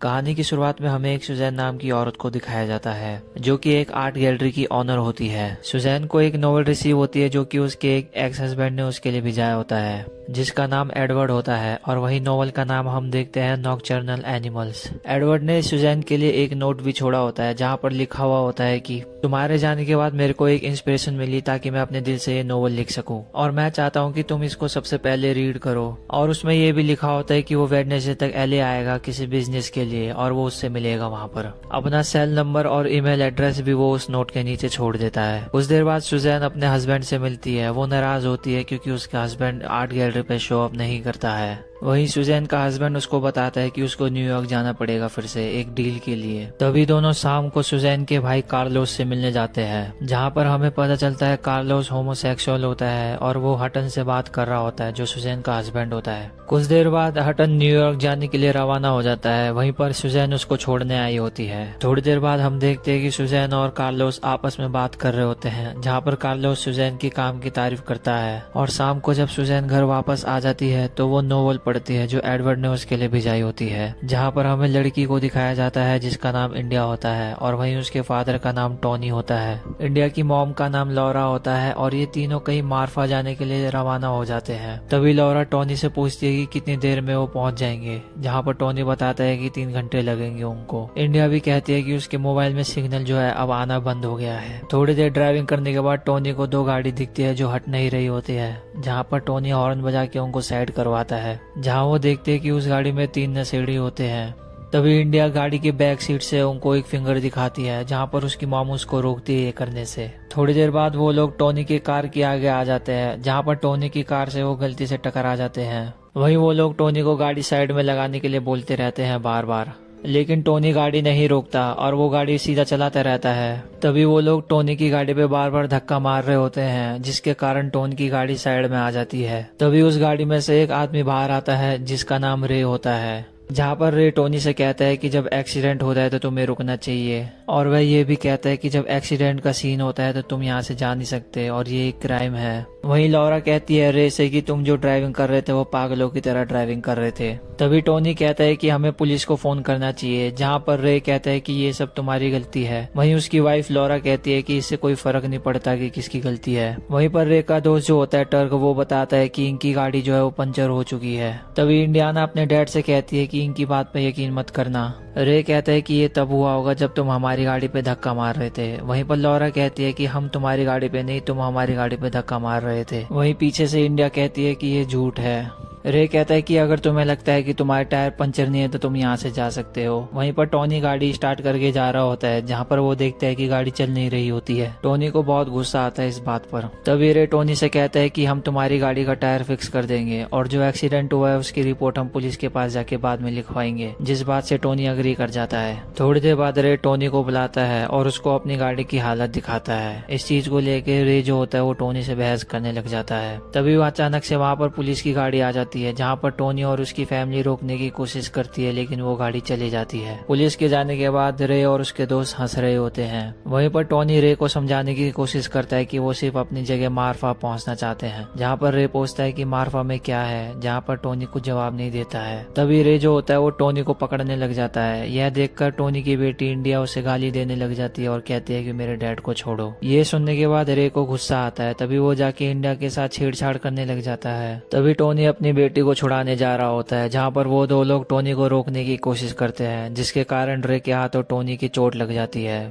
कहानी की शुरुआत में हमें एक सुजैन नाम की औरत को दिखाया जाता है जो कि एक आर्ट गैलरी की ऑनर होती है। सुजैन को एक नोवेल रिसीव होती है जो कि उसके एक एक्स हस्बैंड ने उसके लिए भिजाया होता है जिसका नाम एडवर्ड होता है और वही नोवेल का नाम हम देखते हैं नॉकटर्नल एनिमल्स। एडवर्ड ने सुजैन के लिए एक नोट भी छोड़ा होता है जहाँ पर लिखा हुआ होता है कि तुम्हारे जाने के बाद मेरे को एक इंस्पिरेशन मिली ताकि मैं अपने दिल से ये नोवेल लिख सकूं और मैं चाहता हूँ कि तुम इसको सबसे पहले रीड करो। और उसमें ये भी लिखा होता है कि वो वेडनेसडे तक एलए आएगा किसी बिजनेस के लिए और वो उससे मिलेगा वहाँ पर। अपना सेल नंबर और ईमेल एड्रेस भी वो उस नोट के नीचे छोड़ देता है। कुछ देर बाद सुजैन अपने हस्बैंड से मिलती है। वो नाराज होती है क्योंकि उसका हस्बैंड आर्ट गैलरी पे शो अप नहीं करता है। वहीं सुजैन का हस्बैंड उसको बताता है कि उसको न्यूयॉर्क जाना पड़ेगा फिर से एक डील के लिए। तभी दोनों शाम को सुजैन के भाई कार्लोस से मिलने जाते हैं जहां पर हमें पता चलता है कार्लोस होमोसेक्सुअल होता है और वो हटन से बात कर रहा होता है जो सुजैन का हस्बैंड होता है। कुछ देर बाद हटन न्यूयॉर्क जाने के लिए रवाना हो जाता है। वहीं पर सुजैन उसको छोड़ने आई होती है। थोड़ी देर बाद हम देखते हैं कि सुजैन और कार्लोस आपस में बात कर रहे होते हैं जहाँ पर कार्लोस सुजैन की काम की तारीफ करता है। और शाम को जब सुजैन घर वापस आ जाती है तो वो नोवेल पढ़ती है जो एडवर्ड ने उसके लिए भिजाई होती है जहाँ पर हमें लड़की को दिखाया जाता है जिसका नाम इंडिया होता है और वहीं उसके फादर का नाम टोनी होता है। इंडिया की मॉम का नाम लौरा होता है और ये तीनों कहीं मार्फा जाने के लिए रवाना हो जाते हैं। तभी लौरा टोनी से पूछती है कि कितनी देर में वो पहुंच जाएंगे जहाँ पर टोनी बताता है कि 3 घंटे लगेंगे उनको। इंडिया भी कहती है कि उसके मोबाइल में सिग्नल जो है अब आना बंद हो गया है। थोड़ी देर ड्राइविंग करने के बाद टोनी को 2 गाड़ी दिखती है जो हट नहीं रही होती है जहाँ पर टोनी हॉर्न बजा के उनको साइड करवाता है जहाँ वो देखते हैं कि उस गाड़ी में 3 नशेड़ी होते हैं। तभी इंडिया गाड़ी के बैक सीट से उनको एक फिंगर दिखाती है जहाँ पर उसकी माम उसको रोकती है ये करने से। थोड़ी देर बाद वो लोग टोनी की कार के आगे आ जाते हैं जहाँ पर टोनी की कार से वो गलती से टकरा जाते हैं। वहीं वो लोग टोनी को गाड़ी साइड में लगाने के लिए बोलते रहते हैं बार बार, लेकिन टोनी गाड़ी नहीं रोकता और वो गाड़ी सीधा चलाता रहता है। तभी वो लोग टोनी की गाड़ी पे बार बार धक्का मार रहे होते हैं जिसके कारण टोनी की गाड़ी साइड में आ जाती है। तभी उस गाड़ी में से एक आदमी बाहर आता है जिसका नाम रे होता है जहाँ पर रे टोनी से कहता है कि जब एक्सीडेंट होता है तो तुम्हें रुकना चाहिए और वह ये भी कहता है कि जब एक्सीडेंट का सीन होता है तो तुम यहाँ से जा नहीं सकते और ये एक क्राइम है। वहीं लौरा कहती है रे से कि तुम जो ड्राइविंग कर रहे थे वो पागलों की तरह ड्राइविंग कर रहे थे। तभी टोनी कहता है कि हमें पुलिस को फोन करना चाहिए जहाँ पर रे कहता है कि ये सब तुम्हारी गलती है। वहीं उसकी वाइफ लौरा कहती है कि इससे कोई फर्क नहीं पड़ता कि किसकी गलती है। वहीं पर रे का दोस्त जो होता है टर्क वो बताता है कि इनकी गाड़ी जो है वो पंचर हो चुकी है। तभी इंडियाना अपने डैड से कहती है कि इनकी बात पे यकीन मत करना। रे कहता है कि ये तब हुआ होगा जब तुम हमारी गाड़ी पे धक्का मार रहे थे। वहीं पर लौरा कहती है कि हम तुम्हारी गाड़ी पे नहीं तुम हमारी गाड़ी पे धक्का मार रहे थे। वहीं पीछे से इंडिया कहती है कि ये झूठ है। रे कहता है कि अगर तुम्हें लगता है कि तुम्हारे टायर पंचर नहीं है तो तुम यहाँ से जा सकते हो। वहीं पर टोनी गाड़ी स्टार्ट करके जा रहा होता है जहाँ पर वो देखता है कि गाड़ी चल नहीं रही होती है। टोनी को बहुत गुस्सा आता है इस बात पर। तभी रे टोनी से कहता है कि हम तुम्हारी गाड़ी का टायर फिक्स कर देंगे और जो एक्सीडेंट हुआ है उसकी रिपोर्ट हम पुलिस के पास जाके बाद में लिखवाएंगे, जिस बात से टोनी अग्री कर जाता है। थोड़ी देर बाद रे टोनी को बुलाता है और उसको अपनी गाड़ी की हालत दिखाता है। इस चीज को लेकर रे जो होता है वो टोनी से बहस करने लग जाता है। तभी वो अचानक से वहाँ पर पुलिस की गाड़ी आ जाती है जहाँ पर टोनी और उसकी फैमिली रोकने की कोशिश करती है लेकिन वो गाड़ी चली जाती है। पुलिस के जाने के बाद रे और उसके दोस्त हंस रहे होते हैं। वहीं पर टोनी रे को समझाने की कोशिश करता है कि वो सिर्फ अपनी जगह मार्फा पहुंचना चाहते हैं। जहाँ पर रे पूछता है कि मार्फा में क्या है, जहाँ पर टोनी कुछ जवाब नहीं देता है। तभी रे जो होता है वो टोनी को पकड़ने लग जाता है। यह देखकर टोनी की बेटी इंडिया उसे गाली देने लग जाती है और कहती है कि मेरे डैड को छोड़ो। ये सुनने के बाद रे को गुस्सा आता है। तभी वो जाके इंडिया के साथ छेड़छाड़ करने लग जाता है। तभी टोनी अपनी बेटी को छुड़ाने जा रहा होता है जहाँ पर वो 2 लोग टोनी को रोकने की कोशिश करते हैं जिसके कारण रे के हाथों टोनी की चोट लग जाती है।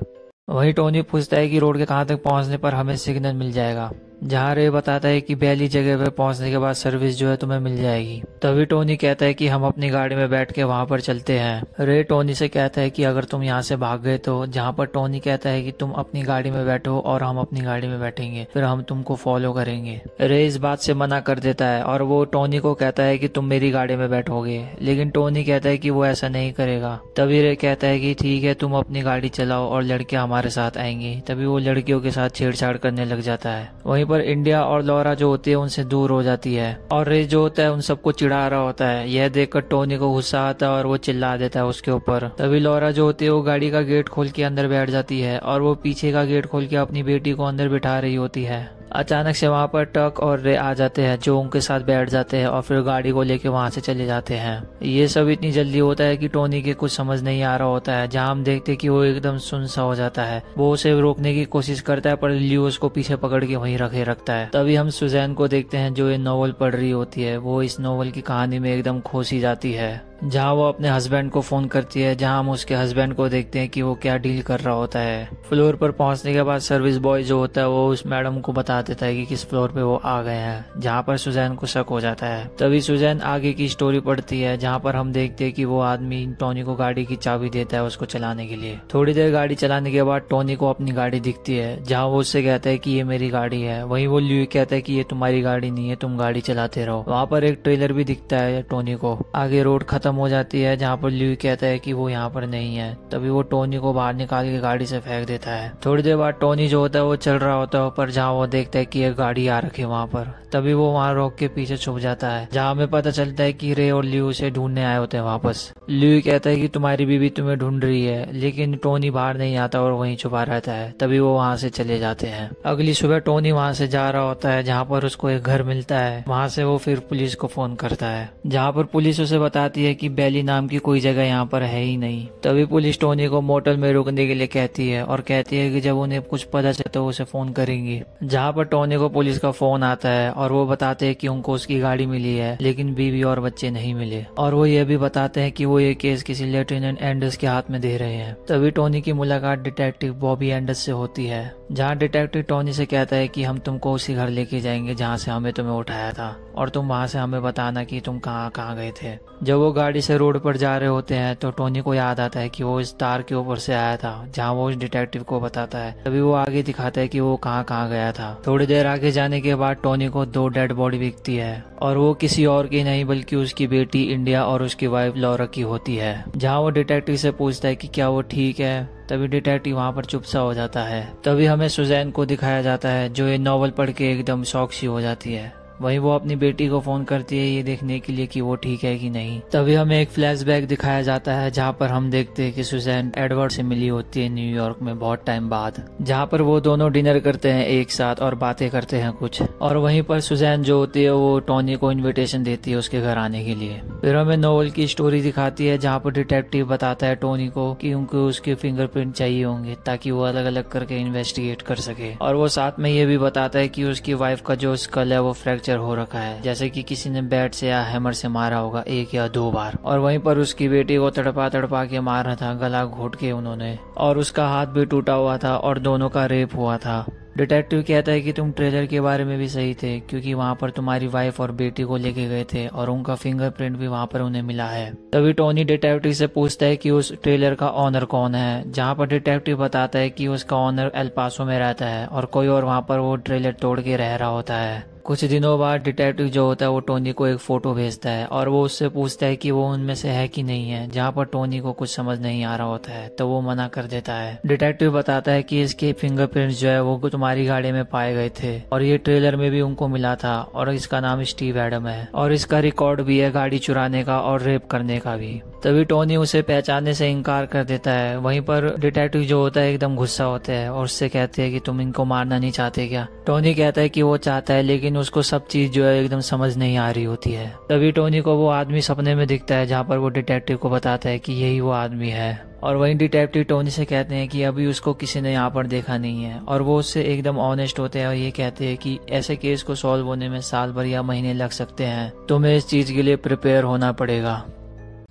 वहीं टोनी पूछता है कि रोड के कहाँ तक पहुँचने पर हमें सिग्नल मिल जाएगा, जहाँ रे बताता है कि पहली जगह पे पहुंचने के बाद सर्विस जो है तुम्हें मिल जाएगी। तभी टोनी कहता है कि हम अपनी गाड़ी में बैठ के वहां पर चलते हैं। रे टोनी से कहता है कि अगर तुम यहाँ से भाग गए तो, जहाँ पर टोनी कहता है कि तुम अपनी गाड़ी में बैठो और हम अपनी गाड़ी में बैठेंगे, फिर हम तुमको फॉलो करेंगे। रे इस बात से मना कर देता है और वो टोनी को कहता है कि तुम मेरी गाड़ी में बैठोगे, लेकिन टोनी कहता है कि वो ऐसा नहीं करेगा। तभी रे कहता है कि ठीक है तुम अपनी गाड़ी चलाओ और लड़कियां हमारे साथ आएंगी। तभी वो लड़कियों के साथ छेड़छाड़ करने लग जाता है। वहीं पर इंडिया और लौरा जो होती है उनसे दूर हो जाती है और रे जो होता है उन सबको चिढ़ा रहा होता है। यह देखकर टोनी को गुस्सा आता है और वो चिल्ला देता है उसके ऊपर। तभी लौरा जो होती है वो गाड़ी का गेट खोल के अंदर बैठ जाती है और वो पीछे का गेट खोल के अपनी बेटी को अंदर बिठा रही होती है। अचानक से वहाँ पर टक और रे आ जाते हैं जो उनके साथ बैठ जाते हैं और फिर गाड़ी को लेके वहाँ से चले जाते हैं। ये सब इतनी जल्दी होता है कि टोनी के कुछ समझ नहीं आ रहा होता है, जहाँ हम देखते कि वो एकदम सुन सा हो जाता है। वो उसे रोकने की कोशिश करता है पर लियो उसको पीछे पकड़ के वहीं रखे रखता है। तभी हम सुजैन को देखते हैं जो ये नॉवल पढ़ रही होती है। वो इस नॉवल की कहानी में एकदम खोसी जाती है, जहाँ वो अपने हस्बैंड को फोन करती है, जहाँ हम उसके हस्बैंड को देखते हैं कि वो क्या डील कर रहा होता है। फ्लोर पर पहुंचने के बाद सर्विस बॉय जो होता है वो उस मैडम को बता देता है कि किस फ्लोर पे वो आ गए हैं, जहाँ पर सुजैन को शक हो जाता है। तभी सुजैन आगे की स्टोरी पढ़ती है, जहाँ पर हम देखते हैं कि वो आदमी टोनी को गाड़ी की चाबी देता है उसको चलाने के लिए। थोड़ी देर गाड़ी चलाने के बाद टोनी को अपनी गाड़ी दिखती है, जहाँ वो उससे कहता है कि ये मेरी गाड़ी है। वहीं वो ल्यूई कहता है कि ये तुम्हारी गाड़ी नहीं है, तुम गाड़ी चलाते रहो। वहाँ पर एक ट्रेलर भी दिखता है टोनी को। आगे रोड खत्म हो जाती है, जहाँ पर ल्यूई कहता है कि वो यहाँ पर नहीं है। तभी वो टोनी को बाहर निकाल के गाड़ी से फेंक देता है। थोड़ी देर बाद टोनी जो होता है वो चल रहा होता है ऊपर, जहाँ वो देखता है कि एक गाड़ी आ रखी है वहाँ पर। तभी वो वहाँ रोक के पीछे छुप जाता है, जहाँ हमें पता चलता है कि रे और ल्यू उसे ढूंढने आए होते हैं वापस। ल्यू कहता है कि तुम्हारी बीवी तुम्हें ढूंढ रही है, लेकिन टोनी बाहर नहीं आता और वहीं छुपा रहता है। तभी वो वहाँ से चले जाते हैं। अगली सुबह टोनी वहाँ से जा रहा होता है, जहाँ पर उसको एक घर मिलता है। वहाँ से वो फिर पुलिस को फोन करता है, जहाँ पर पुलिस उसे बताती है कि बेली नाम की कोई जगह यहाँ पर है ही नहीं। तभी पुलिस टोनी को मोटल में रुकने के लिए कहती है और कहती है कि जब उन्हें कुछ पता चले तो उसे फोन करेंगी। जहाँ पर टोनी को पुलिस का फोन आता है और वो बताते हैं कि उनको उसकी गाड़ी मिली है, लेकिन बीवी और बच्चे नहीं मिले। और वो ये भी बताते हैं कि वो ये केस किसी लेफ्टिनेंट एंडर्स के हाथ में दे रहे हैं। तभी टोनी की मुलाकात डिटेक्टिव बॉबी एंडर्स से होती है, जहाँ डिटेक्टिव टोनी से कहता है कि हम तुमको उसी घर लेके जाएंगे जहाँ से हमें तुम्हें उठाया था, और तुम वहाँ से हमें बताना कि तुम कहाँ गए थे। जब वो गाड़ी से रोड पर जा रहे होते हैं तो टोनी को याद आता है कि वो इस तार के ऊपर से आया था, जहाँ वो उस डिटेक्टिव को बताता है। तभी वो आगे दिखाता है कि वो कहाँ गया था। थोड़ी देर आगे जाने के बाद टोनी को 2 डेड बॉडी दिखती है, और वो किसी और की नहीं बल्कि उसकी बेटी इंडिया और उसकी वाइफ लॉरा की होती है। जहाँ वो डिटेक्टिव से पूछता है कि क्या वो ठीक है। तभी डिटेक्टिव वहाँ पर चुप सा हो जाता है। तभी हमें सुजैन को दिखाया जाता है, जो ये नॉवल पढ़ के एकदम शॉक सी हो जाती है। वहीं वो अपनी बेटी को फोन करती है ये देखने के लिए कि वो ठीक है कि नहीं। तभी हमें एक फ्लैशबैक दिखाया जाता है, जहाँ पर हम देखते हैं कि सुजैन एडवर्ड से मिली होती है न्यूयॉर्क में बहुत टाइम बाद, जहाँ पर वो दोनों डिनर करते हैं एक साथ और बातें करते हैं कुछ। और वहीं पर सुजैन जो होती है वो टोनी को इन्विटेशन देती है उसके घर आने के लिए। फिर हमें नॉवल की स्टोरी दिखाती है, जहाँ पर डिटेक्टिव बताता है टोनी को कि उनको उसके फिंगरप्रिंट चाहिए होंगे ताकि वो अलग अलग करके इन्वेस्टिगेट कर सके। और वो साथ में ये भी बताता है कि उसकी वाइफ का जो स्कल है वो फ्रैक्चर हो रखा है, जैसे कि किसी ने बैट से या हैमर से मारा होगा 1 या 2 बार। और वहीं पर उसकी बेटी को तड़पा के मारा था, गला घोट के उन्होंने, और उसका हाथ भी टूटा हुआ था और दोनों का रेप हुआ था। डिटेक्टिव कहता है कि तुम ट्रेलर के बारे में भी सही थे, क्योंकि वहाँ पर तुम्हारी वाइफ और बेटी को लेके गए थे और उनका फिंगरप्रिंट भी वहाँ पर उन्हें मिला है। तभी टोनी डिटेक्टिव से पूछता है कि उस ट्रेलर का ऑनर कौन है, जहाँ पर डिटेक्टिव बताता है कि उसका ऑनर एल पासो में रहता है और कोई और वहाँ पर वो ट्रेलर तोड़ के रह रहा होता है। कुछ दिनों बाद डिटेक्टिव जो होता है वो टोनी को एक फोटो भेजता है और वो उससे पूछता है कि वो उनमें से है कि नहीं है, जहाँ पर टोनी को कुछ समझ नहीं आ रहा होता है तो वो मना कर देता है। डिटेक्टिव बताता है कि इसके फिंगरप्रिंट्स जो है वो तुम्हारी गाड़ी में पाए गए थे और ये ट्रेलर में भी उनको मिला था, और इसका नाम स्टीव एडम है और इसका रिकॉर्ड भी है गाड़ी चुराने का और रेप करने का भी। तभी टोनी उसे पहचानने से इनकार कर देता है। वहीं पर डिटेक्टिव जो होता है एकदम गुस्सा होता है और उससे कहते हैं कि तुम इनको मारना नहीं चाहते क्या। टोनी कहता है कि वो चाहता है, लेकिन उसको सब चीज जो है एकदम समझ नहीं आ रही होती है। तभी टोनी को वो आदमी सपने में दिखता है, जहाँ पर वो डिटेक्टिव को बताता है कि यही वो आदमी है। और वहीं डिटेक्टिव टोनी से कहते हैं कि अभी उसको किसी ने यहाँ पर देखा नहीं है, और वो उससे एकदम ऑनेस्ट होते हैं और ये कहते हैं कि ऐसे केस को सॉल्व होने में साल भर या महीने लग सकते हैं, तुम्हें इस चीज के लिए प्रिपेयर होना पड़ेगा।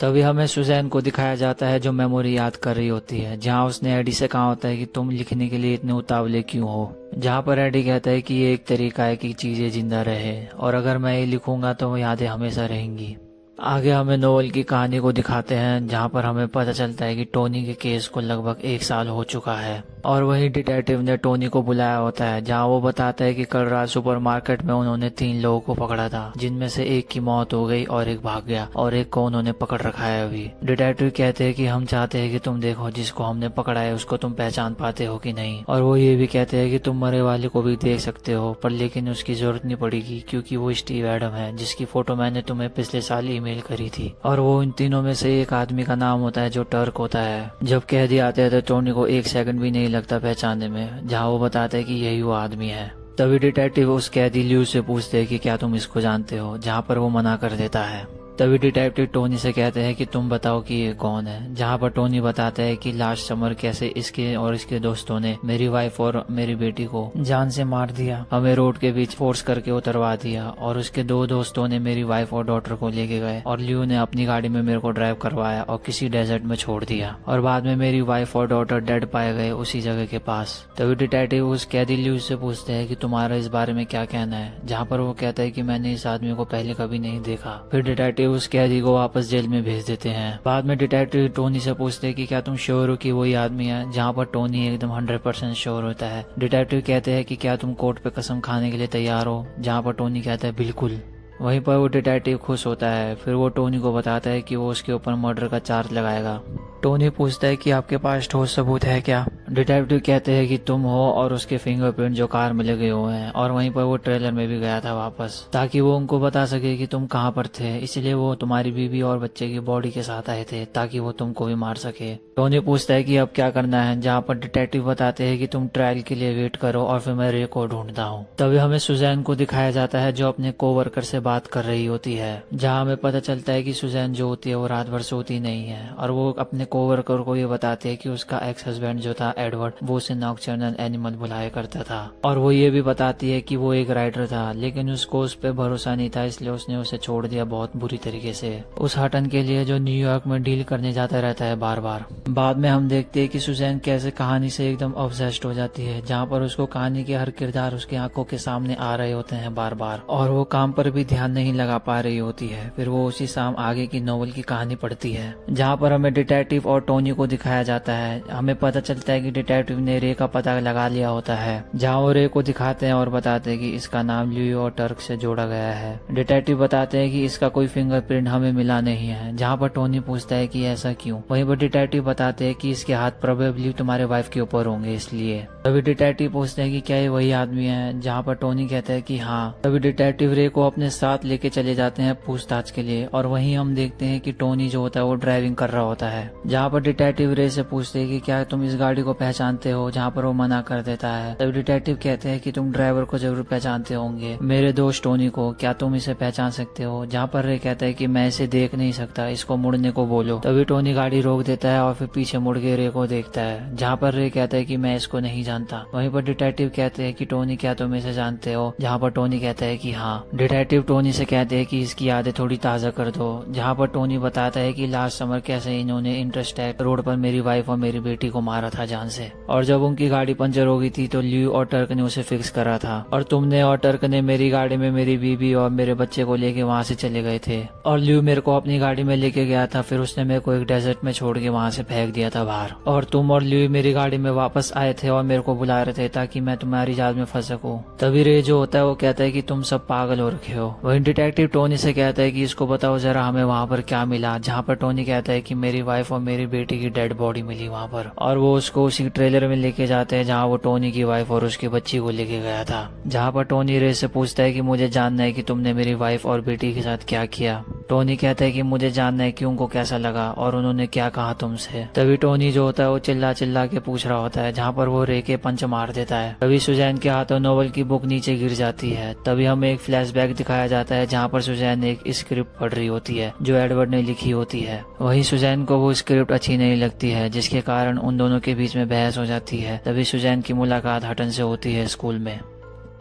तभी हमें सुजैन को दिखाया जाता है जो मेमोरी याद कर रही होती है, जहाँ उसने एडी से कहा होता है कि तुम लिखने के लिए इतने उतावले क्यों हो, जहाँ पर एडी कहता है कि ये एक तरीका है कि चीजें जिंदा रहे और अगर मैं ये लिखूंगा तो यादें हमेशा रहेंगी। आगे हमें नोएल की कहानी को दिखाते हैं, जहाँ पर हमें पता चलता है कि टोनी के केस को लगभग 1 साल हो चुका है और वही डिटेक्टिव ने टोनी को बुलाया होता है, जहाँ वो बताता है कि कल रात सुपरमार्केट में उन्होंने 3 लोगों को पकड़ा था, जिनमें से एक की मौत हो गई और एक भाग गया और एक को उन्होंने पकड़ रखा है अभी। डिटेक्टिव कहते हैं कि हम चाहते हैं कि तुम देखो जिसको हमने पकड़ा है उसको तुम पहचान पाते हो कि नहीं, और वो ये भी कहते हैं कि तुम मरे वाले को भी देख सकते हो, पर लेकिन उसकी जरूरत नहीं पड़ेगी क्योंकि वो स्टीव एडम है जिसकी फोटो मैंने तुम्हें पिछले साल ईमेल करी थी। और वो इन तीनों में से एक आदमी का नाम होता है जो टर्क होता है। जब कैदी आते हैं तो टोनी को 1 सेकंड भी नहीं लगता पहचानने में, जहाँ वो बताता है कि यही वो आदमी है। तभी डिटेक्टिव उस कैदी ल्यू से पूछते हैं कि क्या तुम इसको जानते हो, जहाँ पर वो मना कर देता है। तभी डिटेक्टिव टोनी से कहते हैं कि तुम बताओ कि ये कौन है, जहाँ पर टोनी बताता है कि लास्ट समर कैसे इसके और इसके दोस्तों ने मेरी वाइफ और मेरी बेटी को जान से मार दिया, हमें रोड के बीच फोर्स करके उतरवा दिया और उसके 2 दोस्तों ने मेरी वाइफ और डॉटर को लेके गए और ल्यू ने अपनी गाड़ी में मेरे को ड्राइव करवाया और किसी डेजर्ट में छोड़ दिया और बाद में मेरी वाइफ और डॉटर डेड पाए गए उसी जगह के पास। तभी डिटेक्टिव उस कैदी ल्यू से पूछते हैं कि तुम्हारा इस बारे में क्या कहना है, जहाँ पर वो कहता है कि मैंने इस आदमी को पहले कभी नहीं देखा। फिर डिटेक्टिव उस कैदी को वापस जेल में भेज देते हैं। बाद में डिटेक्टिव टोनी से पूछते हैं कि क्या तुम श्योर हो कि वही आदमी है, जहाँ पर टोनी एकदम 100% श्योर होता है। डिटेक्टिव कहते हैं कि क्या तुम कोर्ट पे कसम खाने के लिए तैयार हो, जहाँ पर टोनी कहता है बिल्कुल। वहीं पर वो डिटेक्टिव खुश होता है। फिर वो टोनी को बताता है कि वो उसके ऊपर मर्डर का चार्ज लगाएगा। टोनी पूछता है कि आपके पास ठोस सबूत है क्या। डिटेक्टिव कहते हैं कि तुम हो और उसके फिंगरप्रिंट जो कार में लगे हुए हैं, और वहीं पर वो ट्रेलर में भी गया था वापस, ताकि वो उनको बता सके कि तुम कहाँ पर थे, इसलिए वो तुम्हारी बीवी और बच्चे की बॉडी के साथ आए थे ताकि वो तुमको भी मार सके। टोनी पूछता है कि अब क्या करना है, जहाँ पर डिटेक्टिव बताते हैं कि तुम ट्रायल के लिए वेट करो और फिर मैं रे को ढूंढता हूँ। तभी हमें सुजैन को दिखाया जाता है जो अपने कोवर्कर से बात कर रही होती है, जहाँ हमें पता चलता है कि सुजैन जो होती है वो रात भर सोती नहीं है और वो अपने कोवर्कर को ये बताते हैं कि उसका एक्स हस्बैंड जो था एडवर्ड, वो उसे नॉकटर्नल एनिमल बुलाया करता था, और वो ये भी बताती है कि वो एक राइटर था लेकिन उसको उस पर भरोसा नहीं था, इसलिए उसने उसे छोड़ दिया बहुत बुरी तरीके से, उस हटन के लिए जो न्यूयॉर्क में डील करने जाता रहता है बार बार। बाद में हम देखते हैं कि सुजैन कैसे कहानी से एकदम ऑब्सेस्ड हो जाती है, जहाँ पर उसको कहानी के हर किरदार उसकी आंखों के सामने आ रहे होते हैं बार बार, और वो काम पर भी ध्यान नहीं लगा पा रही होती है। फिर वो उसी शाम आगे की नॉवल की कहानी पढ़ती है, जहाँ पर हमें डिटेक्टिव और टोनी को दिखाया जाता है। हमें पता चलता है कि डिटेक्टिव ने रे का पता लगा लिया होता है, जहाँ वो रे को दिखाते हैं और बताते हैं कि इसका नाम ल्यू और टर्क से जोड़ा गया है। डिटेक्टिव बताते हैं कि इसका कोई फिंगरप्रिंट हमें मिला नहीं है, जहाँ पर टोनी पूछता है कि ऐसा क्यों। वहीं पर डिटेक्टिव बताते हैं कि इसके हाथ प्रोबेबली तुम्हारे वाइफ के ऊपर होंगे इसलिए। तभी डिटेक्टिव पूछते हैं कि क्या ये वही आदमी है, जहाँ पर टोनी कहता है कि हाँ। तभी डिटेक्टिव रे को अपने साथ लेके चले जाते हैं पूछताछ के लिए, और वहीं हम देखते हैं कि टोनी जो होता है वो ड्राइविंग कर रहा होता है, जहाँ पर डिटेक्टिव रे से पूछते हैं कि क्या तुम इस गाड़ी को पहचानते हो, जहाँ पर वो मना कर देता है। तभी डिटेक्टिव कहते हैं कि तुम ड्राइवर को जरूर पहचानते होंगे, मेरे दोस्त टोनी को, क्या तुम इसे पहचान सकते हो, जहाँ पर रे कहता है कि मैं इसे देख नहीं सकता, इसको मुड़ने को बोलो। तभी टोनी गाड़ी रोक देता है और फिर पीछे मुड़ के रे को देखता है, जहाँ पर रे कहता है कि मैं इसको नहीं जानता। वहीं पर डिटेक्टिव कहते हैं कि टोनी क्या तुम इसे जानते हो, जहाँ पर टोनी कहता है कि हाँ। डिटेक्टिव टोनी से कहते हैं कि इसकी यादें थोड़ी ताज़ा कर दो, जहाँ पर टोनी बताता है कि लास्ट समर कैसे इन्होंने इंटरस्टेट रोड पर मेरी वाइफ और मेरी बेटी को मारा था जान से, और जब उनकी गाड़ी पंचर हो गई थी तो ल्यू और टर्क ने उसे फिक्स करा था, और तुमने और टर्क ने मेरी गाड़ी में मेरी बीबी और मेरे बच्चे को लेके वहाँ से चले गए थे, और ल्यू मेरे को अपनी गाड़ी में लेके गया था, फिर उसने मेरे को एक डेजर्ट में छोड़ के वहाँ से फेंक दिया था बाहर, और तुम और ल्यू मेरी गाड़ी में वापस आए थे और मेरे को बुला रहे थे ताकि मैं तुम्हारी जाल में फंस सकूं। तभी रे जो होता है वो कहता है कि तुम सब पागल हो रखे हो। वहीं डिटेक्टिव टोनी से कहता है कि इसको बताओ जरा हमें वहाँ पर क्या मिला, जहाँ पर टोनी कहता है कि मेरी वाइफ और मेरी बेटी की डेड बॉडी मिली वहाँ पर, और वो उसको उसी ट्रेलर में लेके जाते हैं जहाँ वो टोनी की वाइफ और उसके बच्ची को लेके गया था। जहाँ पर टोनी रे से पूछता है कि मुझे जानना है कि तुमने मेरी वाइफ और बेटी के साथ क्या किया। टोनी कहता है कि मुझे जानना है कि उनको कैसा लगा और उन्होंने क्या कहा तुमसे। तभी टोनी जो होता है वो चिल्ला चिल्ला के पूछ रहा होता है, जहाँ पर वो रे के पंच मार देता है। तभी सुजैन के हाथों नोवेल की बुक नीचे गिर जाती है। तभी हमें एक फ्लैशबैक दिखाया जाता है जहाँ पर सुजैन एक स्क्रिप्ट पढ़ रही होती है जो एडवर्ड ने लिखी होती है। वही सुजैन को वो स्क्रिप्ट अच्छी नहीं लगती है, जिसके कारण उन दोनों के बीच में बहस हो जाती है। तभी सुजैन की मुलाकात हटन से होती है स्कूल में।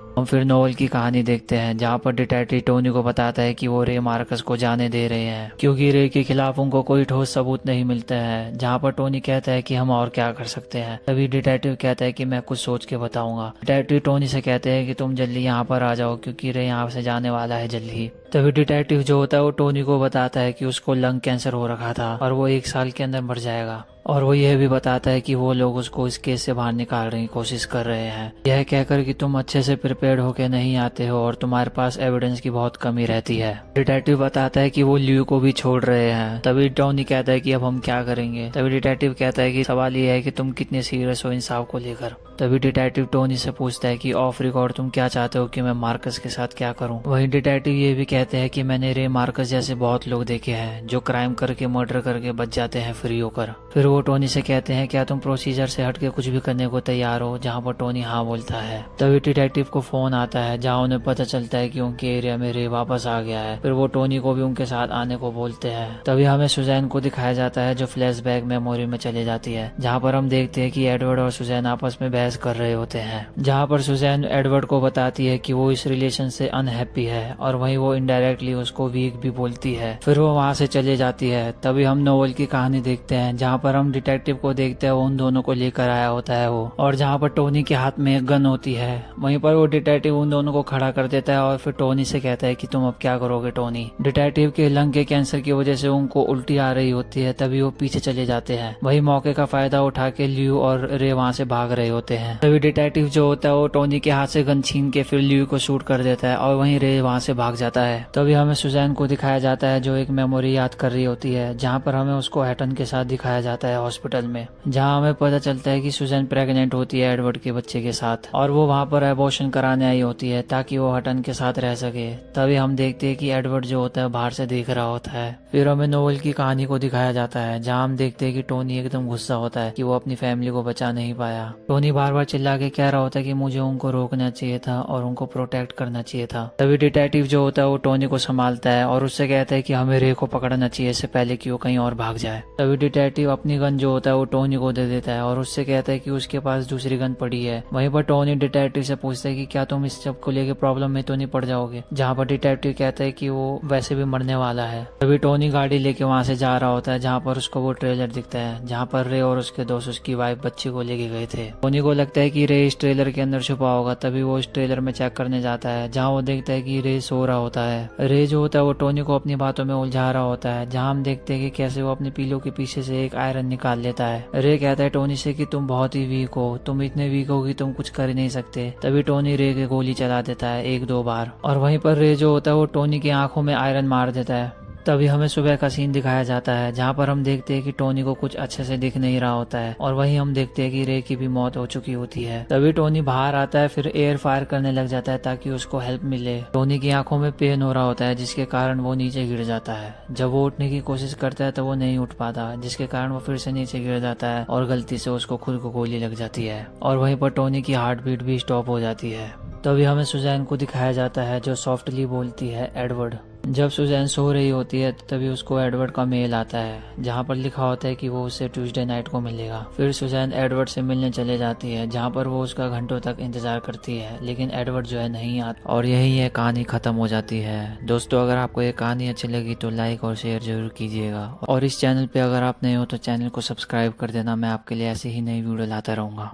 हम फिर नोवेल की कहानी देखते हैं जहाँ पर डिटेक्टिव टोनी को बताता है कि वो रे मार्कस को जाने दे रहे हैं क्योंकि रे के खिलाफ उनको कोई ठोस सबूत नहीं मिलता है। जहाँ पर टोनी कहता है कि हम और क्या कर सकते हैं। तभी डिटेक्टिव कहता है कि मैं कुछ सोच के बताऊंगा। डिटेक्टिव टोनी से कहते हैं कि तुम जल्दी यहाँ पर आ जाओ क्योंकि रे यहाँ से जाने वाला है जल्दी ही। तभी डिटेक्टिव जो होता है वो टोनी को बताता है कि उसको लंग कैंसर हो रखा था और वो 1 साल के अंदर मर जाएगा, और वो यह भी बताता है कि वो लोग उसको इस केस से बाहर निकालने की कोशिश कर रहे हैं, यह कहकर कि तुम अच्छे से प्रिपेयर्ड होके नहीं आते हो और तुम्हारे पास एविडेंस की बहुत कमी रहती है। डिटेक्टिव बताता है कि वो ल्यू को भी छोड़ रहे हैं। तभी टोनी कहता है कि अब हम क्या करेंगे। तभी डिटेक्टिव कहता है कि सवाल ये है कि तुम कितने सीरियस हो इंसाफ को लेकर। तभी डिटेक्टिव टोनी से पूछता है कि ऑफ रिकॉर्ड तुम क्या चाहते हो कि मैं मार्कस के साथ क्या करूं। वहीं डिटेक्टिव ये भी कहते हैं कि मैंने रे मार्कस जैसे बहुत लोग देखे हैं जो क्राइम करके मर्डर करके बच जाते हैं फ्री होकर। फिर वो टोनी से कहते हैं क्या तुम प्रोसीजर से हटके कुछ भी करने को तैयार हो, जहाँ पर टोनी हाँ बोलता है। तभी डिटेक्टिव को फोन आता है जहाँ उन्हें पता चलता है कि उनके एरिया में रे वापस आ गया है। फिर वो टोनी को भी उनके साथ आने को बोलते हैं। तभी हमें सुजैन को दिखाया जाता है जो फ्लैशबैक मेमोरी में चले जाती है, जहाँ पर हम देखते हैं कि एडवर्ड और सुजैन आपस में बहस कर रहे होते हैं, जहाँ पर सुजैन एडवर्ड को बताती है कि वो इस रिलेशन से अनहैप्पी है और वहीं वो इनडायरेक्टली उसको वीक भी बोलती है। फिर वो वहाँ से चले जाती है। तभी हम नोवेल की कहानी देखते हैं जहाँ पर हम डिटेक्टिव को देखते हैं वो उन दोनों को लेकर आया होता है वो, और जहाँ पर टोनी के हाथ में एक गन होती है। वहीं पर वो डिटेक्टिव उन दोनों को खड़ा कर देता है और फिर टोनी से कहता है कि तुम अब क्या करोगे टोनी। डिटेक्टिव के लंग के कैंसर की वजह से उनको उल्टी आ रही होती है, तभी वो पीछे चले जाते हैं। वही मौके का फायदा उठा के ल्यू और रे वहाँ से भाग रहे होते हैं। तभी डिटेक्टिव जो होता है वो टोनी के हाथ से गन छीन के फिर ल्यू को शूट कर देता है और वहीं रे वहाँ से भाग जाता है। तभी हमें सुजैन को दिखाया जाता है जो एक मेमोरी याद कर रही होती है, जहाँ पर हमें उसको हैटन के साथ दिखाया जाता है हॉस्पिटल में, जहाँ हमें पता चलता है कि सुजैन प्रेग्नेंट होती है एडवर्ड के बच्चे के साथ और वो वहाँ पर एबॉर्शन कराने आई होती है ताकि वो हटन के साथ रह सके। तभी हम देखते हैं कि एडवर्ड जो होता है बाहर से देख रहा होता है। फिर हमें नोवेल की कहानी को दिखाया जाता है जहाँ हम देखते हैं कि टोनी एकदम गुस्सा होता है कि वो अपनी फैमिली को बचा नहीं पाया। टोनी बार बार चिल्ला के कह रहा होता है कि मुझे उनको रोकना चाहिए था और उनको प्रोटेक्ट करना चाहिए था। तभी डिटेक्टिव जो होता है वो टोनी को संभालता है और उससे कहता है कि हमें रे को पकड़ना चाहिए इससे पहले कि वो कहीं और भाग जाए। तभी डिटेक्टिव अपनी गन जो होता है वो टोनी को दे देता है और उससे कहता है कि उसके पास दूसरी गन पड़ी है। वहीं पर टोनी डिटेक्टिव से पूछता है कि क्या तुम इस सब को लेकर प्रॉब्लम में तो नहीं पड़ जाओगे, जहाँ पर डिटेक्टिव कहता है कि वो वैसे भी मरने वाला है। तभी टोनी गाड़ी लेके वहाँ से जा रहा होता है जहाँ पर उसको वो ट्रेलर दिखता है जहाँ पर रे और उसके दोस्त उसकी वाइफ बच्ची को लेके गए थे। टोनी को लगता है कि रे इस ट्रेलर के अंदर छुपा होगा, तभी वो इस ट्रेलर में चेक करने जाता है जहाँ वो देखता है कि रे सो रहा होता है। रे जो होता है वो टोनी को अपनी बातों में उलझा रहा होता है, जहाँ हम देखते हैं कि कैसे वो अपने पीलो के पीछे से एक आयरन निकाल लेता है। रे कहता है टोनी से कि तुम बहुत ही वीक हो, तुम इतने वीक हो कि तुम कुछ कर ही नहीं सकते। तभी टोनी रे के गोली चला देता है 1-2 बार और वहीं पर रे जो होता है वो टोनी की आंखों में आयरन मार देता है। तभी हमें सुबह का सीन दिखाया जाता है जहाँ पर हम देखते हैं कि टोनी को कुछ अच्छे से दिख नहीं रहा होता है और वहीं हम देखते हैं कि रे की भी मौत हो चुकी होती है। तभी टोनी बाहर आता है, फिर एयर फायर करने लग जाता है ताकि उसको हेल्प मिले। टोनी की आंखों में पेन हो रहा होता है जिसके कारण वो नीचे गिर जाता है। जब वो उठने की कोशिश करता है तो वो नहीं उठ पाता, जिसके कारण वो फिर से नीचे गिर जाता है और गलती से उसको खुद को गोली लग जाती है और वहीं पर टोनी की हार्ट बीट भी स्टॉप हो जाती है। तभी हमें सुजैन को दिखाया जाता है जो सॉफ्टली बोलती है एडवर्ड। जब सुजैन सो रही होती है तभी उसको एडवर्ड का मेल आता है जहाँ पर लिखा होता है कि वो उसे ट्यूसडे नाइट को मिलेगा। फिर सुजैन एडवर्ड से मिलने चले जाती है जहाँ पर वो उसका घंटों तक इंतजार करती है, लेकिन एडवर्ड जो है नहीं आता और यही ये कहानी खत्म हो जाती है। दोस्तों अगर आपको ये कहानी अच्छी लगी तो लाइक और शेयर जरूर कीजिएगा और इस चैनल पे अगर आप नए हो तो चैनल को सब्सक्राइब कर देना। मैं आपके लिए ऐसे ही नई वीडियो लाता रहूंगा।